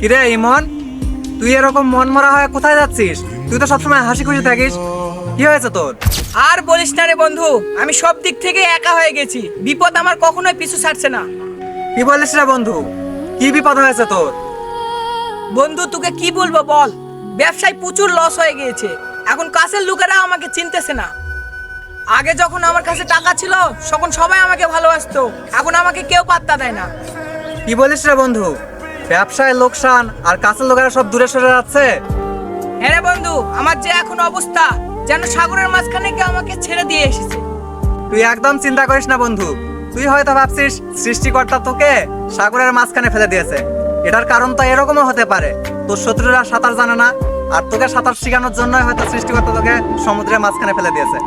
কিরে ইমন, তুই এরকম মন মরা হয়ে কোথায় যাচ্ছিস? তুই তো সবসময় হাসি খুশি থাকিস, কি হয়েছে তোর? আর বলিস না রে বন্ধু, আমি সব দিক থেকে একা হয়ে গেছি। বিপদ আমার কখনোই পিছু ছাড়ছে না। কি বলিস রে বন্ধু, কি বিপদ হয়েছে তোর? বন্ধু তোকে কি বলবো বল, ব্যবসায় প্রচুর লস হয়ে গিয়েছে। এখন কাছের লোকেরা আমাকে চিনতেছে না। আগে যখন আমার কাছে টাকা ছিল তখন সবাই আমাকে ভালোবাসতো, এখন আমাকে কেউ পাত্তা দেয় না। কি বলিস রে বন্ধু, ব্যবসায় লোকসান আর কাছের লোকেরা সব দূরে সরে যাচ্ছে? হ্যাঁ রে বন্ধু, আমার যে এখন অবস্থা যেন সাগরের মাঝখানে কেউ আমাকে ছেড়ে দিয়ে এসেছে। তুই একদম চিন্তা করিস না বন্ধু, তুই হয়তো ভাবছিস সৃষ্টিকর্তা তোকে সাগরের মাঝখানে ফেলে দিয়েছে। এটার কারণ তো এরকমও হতে পারে, তোর শত্রুরা সাঁতার জানে না, আর তোকে সাঁতার শেখানোর জন্যই হয়তো সৃষ্টিকর্তা তোকে সমুদ্রের মাঝখানে ফেলে দিয়েছে।